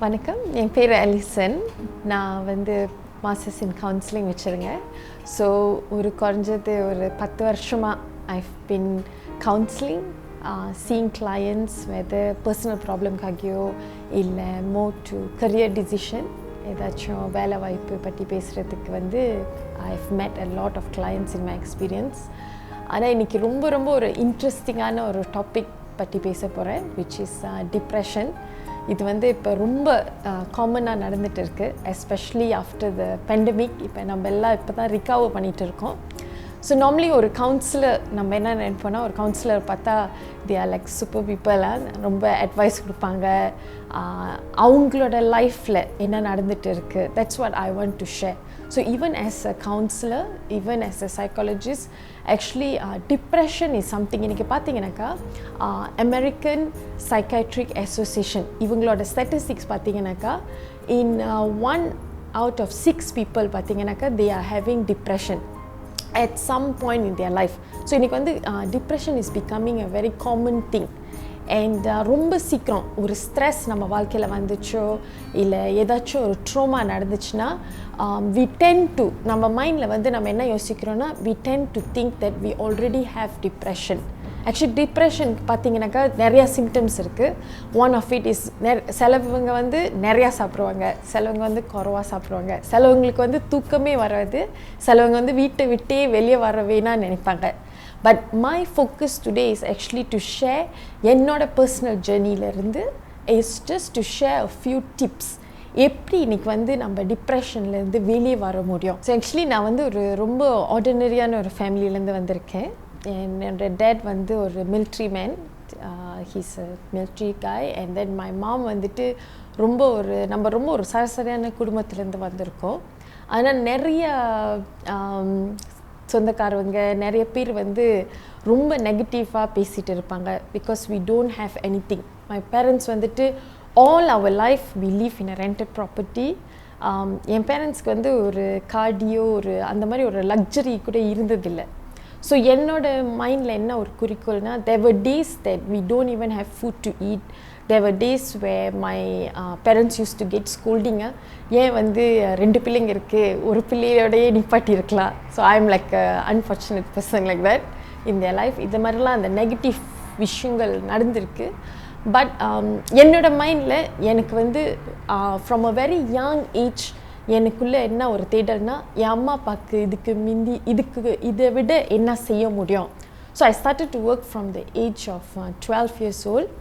வணக்கம், என் பேர் Alison. நான் வந்து மாஸ்டர்ஸ் இன் கவுன்சிலிங் வச்சுருக்கேன். ஸோ குறைஞ்சது ஒரு 10 வருஷமாக I've been counseling, seeing clients whether personal problemக்காகியோ இல்லை more to career decision, ஏதாச்சும் வேலை வாய்ப்பு பற்றி பேசுகிறதுக்கு வந்து I've met a lot of clients in my experience. ஆனால் இன்றைக்கி ரொம்ப ஒரு இன்ட்ரெஸ்டிங்கான ஒரு டாபிக் பற்றி பேச போகிறேன், which is depression. இது வந்து இப்போ ரொம்ப காமனாக நடந்துகிட்டு இருக்குது, எஸ்பெஷலி ஆஃப்டர் த பெண்டமிக். இப்போ நம்ம எல்லாம் இப்போ தான் ரிகவர் பண்ணிகிட்டு இருக்கோம். ஸோ நார்மலி ஒரு கவுன்சிலர் நம்ம என்ன நினைப்போன்னா, ஒரு கவுன்சிலர் பார்த்தா they are like super people, ரொம்ப அட்வைஸ் கொடுப்பாங்க, அவங்களோட லைஃப்பில் என்ன நடந்துகிட்டு இருக்குது. That's what I want to share. So even as a counselor, even as a psychologist, actually depression is something. இன்றைக்கி பார்த்தீங்கன்னாக்கா American Psychiatric Association இவங்களோட ஸ்டாட்டிஸ்டிக்ஸ் பார்த்தீங்கன்னாக்கா in 1 out of 6 people பார்த்தீங்கன்னாக்கா they are having depression at some point in their life. So இன்றைக்கி வந்து depression is becoming a very common thing. And ரொம்ப சீக்கிரம் ஒரு ஸ்ட்ரெஸ் நம்ம வாழ்க்கையில் வந்துச்சோ இல்லை ஏதாச்சும் ஒரு ட்ரோமா நடந்துச்சுன்னா we tend to, நம்ம மைண்டில் வந்து நம்ம என்ன யோசிக்கிறோன்னா, we tend to think that we already have depression. Actually depression பார்த்தீங்கன்னாக்கா நிறையா சிம்டம்ஸ் இருக்குது. ஒன் ஆஃப் இட் இஸ் சிலவங்க வந்து நிறையா சாப்பிடுவாங்க, சிலவங்க வந்து குறவா சாப்பிடுவாங்க, சிலவங்களுக்கு வந்து தூக்கமே வராது, சிலவங்க வந்து வீட்டை விட்டே வெளியே வர வேணான்னு நினைப்பாங்க. But my focus today is actually to share என்னோட personal ஜேர்னியிலேருந்து is just to share a few tips எப்படி இன்றைக்கி வந்து நம்ம டிப்ரெஷன்லேருந்து வெளியே வர முடியும். ஸோ ஆக்சுவலி நான் வந்து ஒரு ரொம்ப ஆர்டினரியான ஒரு ஃபேமிலியிலேருந்து வந்திருக்கேன். என்னோட டேட் வந்து ஒரு military man, he's a military காய். அண்ட் தென் மை மாம் வந்துட்டு நம்ம ரொம்ப ஒரு சராசரியான குடும்பத்துலேருந்து வந்திருக்கோம். ஆனால் நிறைய சொந்தக்காரவங்க நிறைய பேர் வந்து ரொம்ப நெகட்டிவாக பேசிகிட்டு இருப்பாங்க, because we don't have anything. My parents வந்துட்டு all our life we live in a rented property. என் பேரண்ட்ஸ்க்கு வந்து ஒரு கார்டியோ அந்த மாதிரி ஒரு லக்ஸரி கூட இருந்ததில்லை. ஸோ என்னோட மைண்டில் என்ன ஒரு குறிக்கோள்னா, there were days that we don't even have food to eat. There were days where my parents used to get scolding. ஏன் வந்து 2 பிள்ளைங்க இருக்குது, ஒரு பிள்ளையோடையே நிப்பாட்டி இருக்கலாம். So I am like unfortunate person like that in their life. இது மாதிரிலாம் அந்த நெகட்டிவ் விஷயங்கள் நடந்திருக்கு. பட் என்னோட மைண்டில் எனக்கு வந்து from a very young age எனக்குள்ளே என்ன ஒரு தேடல்னா, என் அம்மா அப்பாவுக்கு இதை விட என்ன செய்ய முடியும். So I started to work from the age of 12 years old.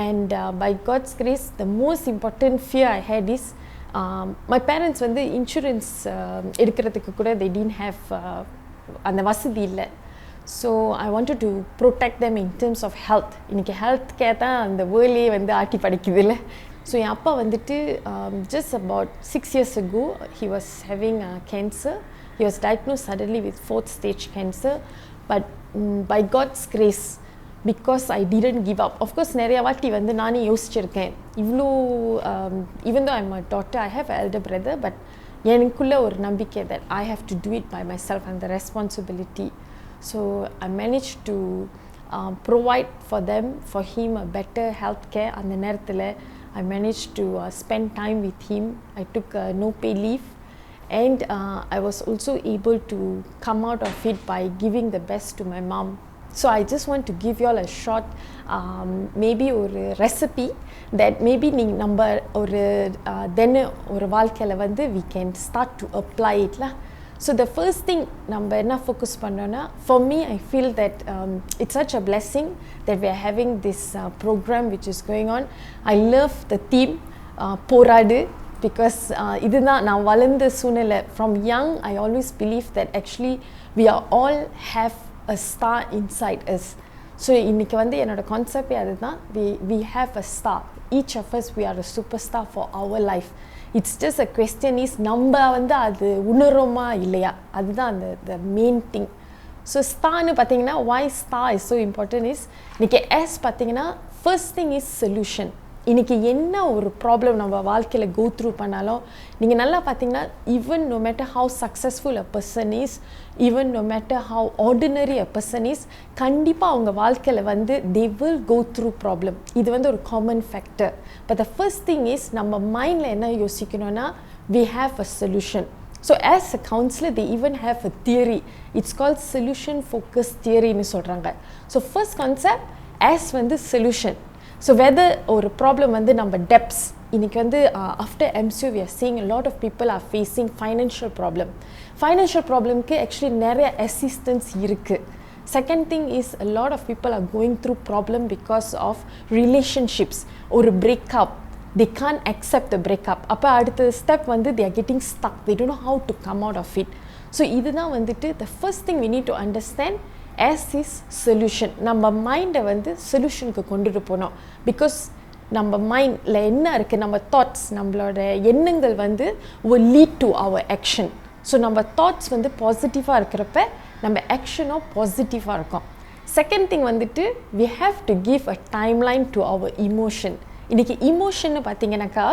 And by God's grace, the most important fear I had is my parents வந்து இன்சூரன்ஸ் எடுக்கிறதுக்கு கூட they didn't have அந்த வசதி இல்லை. So I wanted to protect them in terms of health. இன்றைக்கி health care தான் அந்த வேர்ல்டே வந்து ஆட்டி படிக்குது இல்லை. ஸோ என் அப்பா வந்துட்டு just about 6 years ago he was having cancer. He was diagnosed suddenly with 4th stage cancer. But by God's grace, because I didn't give up. Of course நிறைய வாட்டி வந்து நானே யோசிச்சிருக்கேன், இவ்வளோ even though I'm a daughter, I have an elder brother, but எனக்குள்ள ஒரு நம்பிக்கை that I have to do it by myself and the responsibility. So I managed to provide for him a better health care. அந்த நேரத்தில் I managed to spend time with him. I took no pay leave. And I was also able to come out of it by giving the best to my mom. So I just want to give you all a short maybe ஒரு recipe that maybe நம்ம ஒரு ஒரு வாழ்க்கையில் வந்து we can start to apply it lah. So the first thing நம்ம என்ன focus பண்ணோன்னா, for me I feel that it's such a blessing that we are having this program which is going on. I love the theme Poraadu, because இதுதான் நான் வளர்ந்த சூழ்நிலை. From young I always believe that actually we are all have a star inside us. So இன்னைக்கு வந்து என்னோட கான்செப்டே அதுதான், we have a star. Each of us we are a superstar for our life. It's just a question is நம்ம வந்து அது உணரோமா இல்லையா, அதுதான் அந்த the main thing. ஸோ ஸ்டார்னு பார்த்தீங்கன்னா why star is so important is, இன்னைக்கு S பார்த்தீங்கன்னா first thing is solution. இன்னைக்கு என்ன ஒரு ப்ராப்ளம் நம்ம வாழ்க்கையில் கோ த்ரூ பண்ணாலும் நீங்கள் நல்லா பார்த்தீங்கன்னா even no matter how successful a person is, even no matter how ordinary a person is, கண்டிப்பாக அவங்க வாழ்க்கையில் வந்து they will go through problem. இது வந்து ஒரு common factor. But the first thing is நம்ம மைண்டில் என்ன யோசிக்கணும்னா we have a solution. So as a counselor they even have a theory, it's called solution focused theory னு சொல்றாங்க. So first concept as வந்து solution. So whether ஒரு problem வந்து நம்ம debts, இன்னைக்கு வந்து after MCO we are seeing a lot of people are facing financial problem க்கு actually நிறைய assistance இருக்கு. Second thing is a lot of people are going through problem because of relationships, ஒரு breakup, they can't accept the breakup. அப்போ அடுத்த step வந்து they are getting stuck, they don't know how to come out of it. So இதுதான் வந்துட்டு the first thing we need to understand as is solution. நம்ம மைண்டை வந்து சொல்யூஷனுக்கு கொண்டுட்டு போனோம். பிகாஸ் நம்ம மைண்டில் என்ன இருக்குது, நம்ம தாட்ஸ், நம்மளோட எண்ணங்கள் வந்து will lead to our action. So நம்ம தாட்ஸ் வந்து பாசிட்டிவாக இருக்கிறப்ப நம்ம ஆக்ஷனும் பாசிட்டிவாக இருக்கும். செகண்ட் திங் வந்துட்டு we have to give a timeline to our emotion. இன்றைக்கி இமோஷன்னு பார்த்தீங்கன்னாக்கா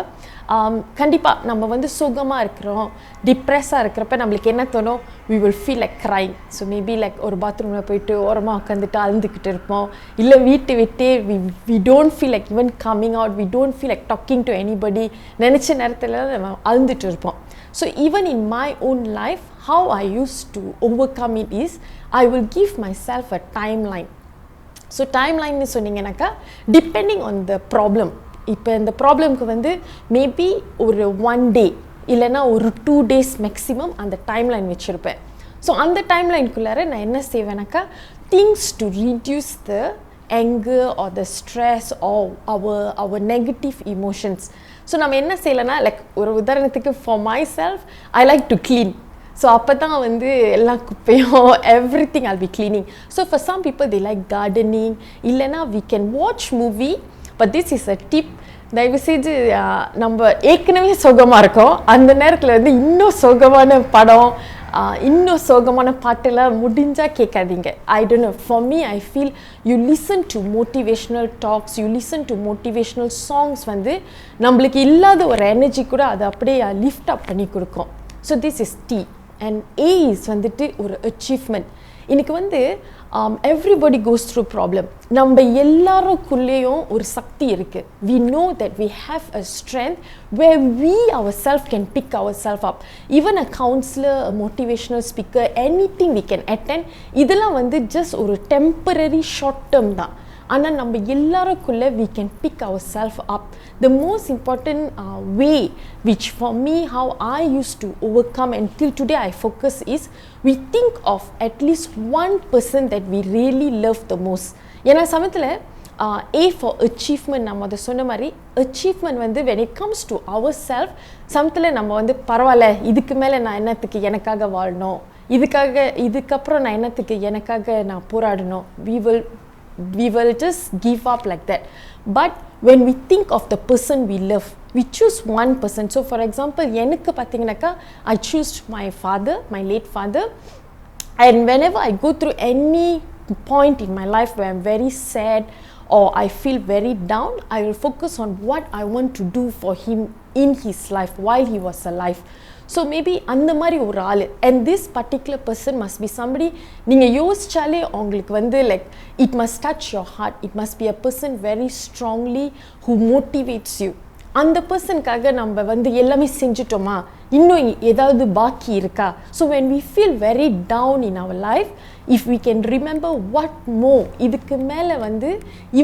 கண்டிப்பாக நம்ம வந்து சுகமாக இருக்கிறோம், டிப்ரெஸ்ஸாக இருக்கிறப்ப நம்மளுக்கு என்ன தோணும், we will feel like crying. So maybe like ஒரு பாத்ரூமில் போயிட்டு ஓரமாக உட்காந்துட்டு அழுந்துக்கிட்டு இருப்போம், இல்லை வீட்டு விட்டு we don't feel like even coming out, we don't feel like talking to anybody, நினச்ச நேரத்தில் நம்ம அழுந்துட்டு இருப்போம். So even in my own life, how I used to overcome it is I will give myself a timeline. So டைம்லைன்னு சொன்னீங்கன்னாக்கா depending on the problem. இப்போ இந்த ப்ராப்ளம்க்கு வந்து maybe ஒரு 1 day இல்லைன்னா ஒரு 2 days மேக்ஸிமம் அந்த டைம்லைன் வச்சுருப்பேன். ஸோ அந்த டைம்லைனுக்குள்ளார நான் என்ன செய்வேனாக்கா things to reduce the anger or the stress or our negative emotions. So நம்ம என்ன செய்யலைன்னா லைக் ஒரு உதாரணத்துக்கு for myself I like to clean. So அப்போ தான் வந்து எல்லா குப்பையும் everything I'll be cleaning. So for some people they like gardening, இல்லைன்னா we can watch movie, but this is a tip. தயவு செஞ்சு நம்ம ஏற்கனவே சோகமாக இருக்கோம், அந்த நேரத்தில் வந்து இன்னும் சோகமான படம், இன்னும் சோகமான பாட்டெல்லாம் முடிஞ்சால் கேட்காதீங்க. I don't know, for me I feel you listen to motivational talks, you listen to motivational songs வந்து நம்மளுக்கு இல்லாத ஒரு எனர்ஜி கூட அதை அப்படியே லிஃப்ட் அப் பண்ணி கொடுக்கும். So this is T. And A is வந்துட்டு ஒரு achievement. இன்னைக்கு வந்து everybody goes through problem. நம்ம எல்லாருக்குள்ளேயும் ஒரு சக்தி இருக்குது. We know that we have a strength where we ourselves can pick ourselves up. Even a counselor, a motivational speaker, anything we can attend, இதெல்லாம் வந்து just ஒரு temporary short term தான். ஆனால் நம்ம எல்லாருக்குள்ளே we can pick ourselves up. The most important way which for me how I used to overcome and till today I focus is we think of at least one person that we really love the most. ஏன்னா சமயத்தில் A for achievement, நம்ம அதை சொன்ன மாதிரி achievement வந்து when it comes to ourselves சமயத்தில் நம்ம வந்து பரவாயில்ல, இதுக்கு மேலே நான் என்னத்துக்கு எனக்காக வாழணும், இதுக்கப்புறம் நான் என்னத்துக்கு எனக்காக நான் போராடணும், we will just give up like that. But when we think of the person we love, we choose one person. So for example எனக்கு பார்த்தீங்கன்னாக்கா I choose my father, my late father, and whenever I go through any point in my life where I'm very sad or I feel very down, I will focus on what I want to do for him in his life while he was alive. So maybe அந்த மாதிரி ஒரு ஆள், and this particular person must be somebody நீங்கள் யோசிச்சாலே உங்களுக்கு வந்து like it must touch your heart, it must be a person very strongly who motivates you. அந்த பர்சனுக்காக நம்ம வந்து எல்லாமே செஞ்சுட்டோமா, இன்னும் ஏதாவது பாக்கி இருக்கா? So when we feel very down in our life, if we can remember what more, இதுக்கு மேலே வந்து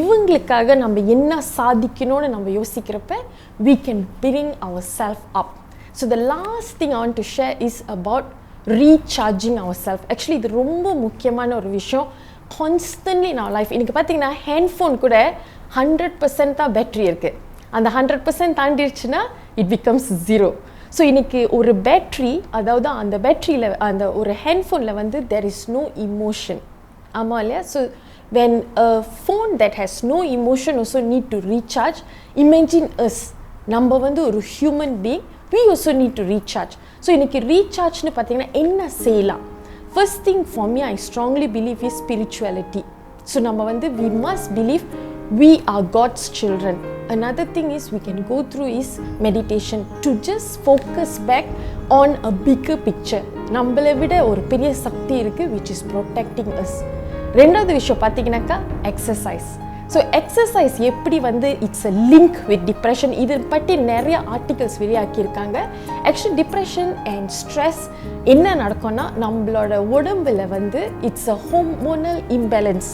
இவங்களுக்காக நம்ம என்ன சாதிக்கணும்னு நம்ம யோசிக்கிறப்ப we can bring ourselves up. So the last thing I want to share is about recharging ourselves. Actually இது ரொம்ப முக்கியமான ஒரு விஷயம். Constantly in our life, இன்னைக்கு பார்த்தீங்கன்னா ஹேண்ட்ஃபோன் கூட 100% தான் பேட்டரி இருக்குது, அந்த 100% தாண்டிடுச்சுன்னா it becomes 0. ஸோ இன்னைக்கு ஒரு பேட்ரி, அதாவது அந்த பேட்டரியில் அந்த ஒரு ஹேண்ட்ஃபோனில் வந்து there is no emotion. ஆமாம் இல்லையா? So when a phone that has no emotion also need to recharge, imagine us, நம்ம வந்து ஒரு human being, we also need to recharge. So இன்னைக்கு ரீசார்ஜ்னு பார்த்தீங்கன்னா என்ன செய்யலாம்? First thing for me I strongly believe is spirituality. So நம்ம வந்து we must believe we are God's children. another thing is we can go through is meditation to just focus back on a bigger picture. நம்மளை விட ஒரு பெரிய சக்தி இருக்குது which is protecting us. ரெண்டாவது விஷயம் பார்த்தீங்கன்னாக்கா எக்ஸசைஸ். ஸோ எக்ஸசைஸ் எப்படி வந்து it's a link with depression, இது பற்றி நிறைய ஆர்டிகல்ஸ் வெளியாக்கியிருக்காங்க. ஆக்சுவலி டிப்ரெஷன் அண்ட் ஸ்ட்ரெஸ் என்ன நடக்கும்னா நம்மளோட உடம்பில் வந்து it's a hormonal imbalance.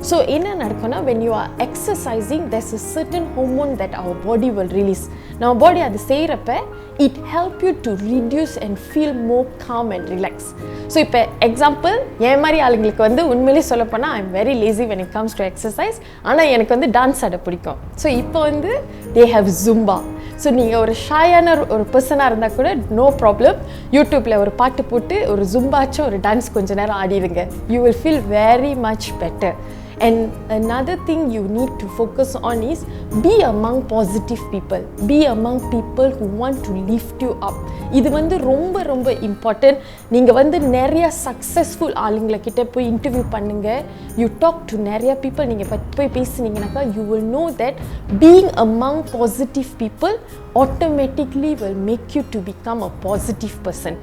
So என்ன நடக்கும்னா when you are exercising there's a certain hormone that our body will release. நம்ம பாடி அது செய்கிறப்ப it help you to reduce and feel more calm and relax. So இப்போ எக்ஸாம்பிள் என் மாதிரி ஆளுங்களுக்கு வந்து உண்மையிலே சொல்லப்போனால் I am very lazy when it comes to exercise. ஆனால் எனக்கு வந்து டான்ஸ் ஆட பிடிக்கும். ஸோ இப்போ வந்து they have Zumba. ஸோ நீங்கள் ஒரு ஷாயான ஒரு பர்சனாக இருந்தால் கூட நோ ப்ராப்ளம், யூடியூப்பில் ஒரு பாட்டு போட்டு ஒரு ஜும்பாச்சும் ஒரு டான்ஸ் கொஞ்ச நேரம் ஆடிடுங்க. You will feel very much better. And another thing you need to focus on is be among positive people. Be among people who want to lift you up. இது வந்து ரொம்ப ரொம்ப இம்பார்ட்டன்ட். நீங்கள் வந்து நிறைய சக்ஸஸ்ஃபுல் ஆளுங்களை கிட்ட போய் இன்டர்வியூ பண்ணுங்க. யூ டாக் டு நிறைய பீப்புள். நீங்கள் போய் பேசுனீங்கன்னாக்கா you will know that being among positive people automatically will make you to become a positive person.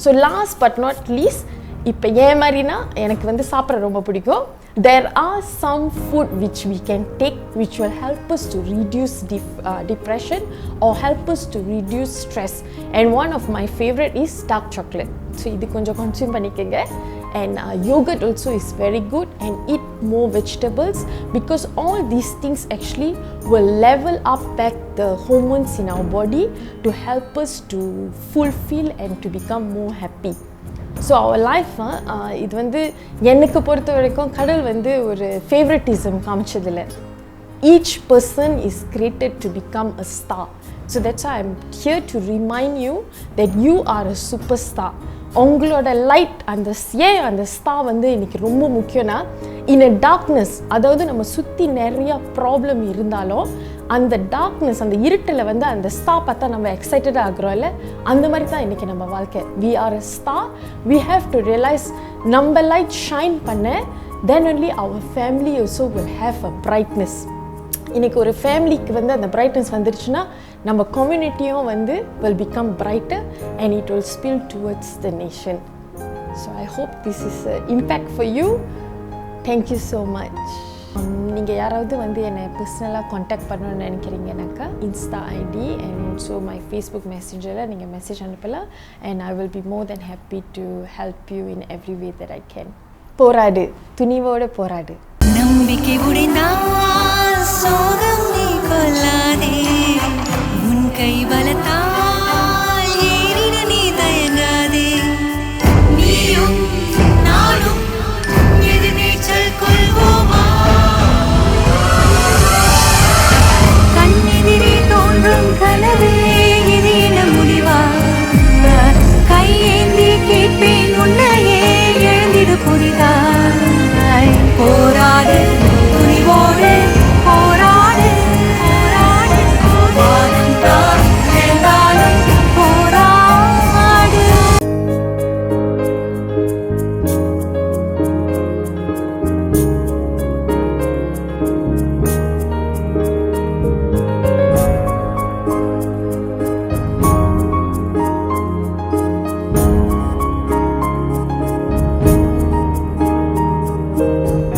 So last but not least, இப்போ ஏன் மாதிரினா எனக்கு வந்து சாப்பிட ரொம்ப பிடிக்கும். There are some food which we can take which will help us to reduce depression or help us to reduce stress, and one of my favorite is dark chocolate. So idu konjam consume panikkenga. And yogurt also is very good, and eat more vegetables because all these things actually will level up back the hormones in our body to help us to fulfill and to become more happy. So our life இது வந்து எனக்கு பொறுத்த வரைக்கும் கடவுள் வந்து ஒரு favouritism காமிச்சதில்லை. Each person is created to become a star. So that's I am here to remind you that you are a super star. உங்களோட லைட் அந்த ஸ்டார் வந்து இன்றைக்கி ரொம்ப முக்கியம்னா இன் அ டார்க்னஸ், அதாவது நம்ம சுற்றி நிறையா ப்ராப்ளம் இருந்தாலும் அந்த டார்க்னஸ், அந்த இருட்டில் வந்து அந்த ஸ்டார் பார்த்தா நம்ம எக்ஸைட்டடாக ஆகுறோம் இல்லை, அந்த மாதிரி தான் இன்றைக்கி நம்ம வாழ்க்கை. We are a star. We have to realise நம்ம லைட் ஷைன் பண்ண then only our family also will have a brightness. இன்றைக்கி ஒரு ஃபேமிலிக்கு வந்து அந்த பிரைட்னஸ் வந்துருச்சுன்னா நம்ம கம்யூனிட்டியும் வந்து will become brighter and it will spill towards the nation. So I hope this is an impact for you. Thank you so much. நீங்கள் யாராவது வந்து என்னை பர்சனலாக காண்டாக்ட் பண்ணணும்னு நினைக்கிறீங்கனாக்கா Insta ID and also my Facebook மெசேஜில் நீங்கள் மெசேஜ் அனுப்பலாம். And I will be more than happy to help you in every way that I can. போராடு, துணிவோடு போராடு. நம்பிக்கை உடைந்தால் சோகம் நீ கொள்ளாதே, உன் கை பலத்த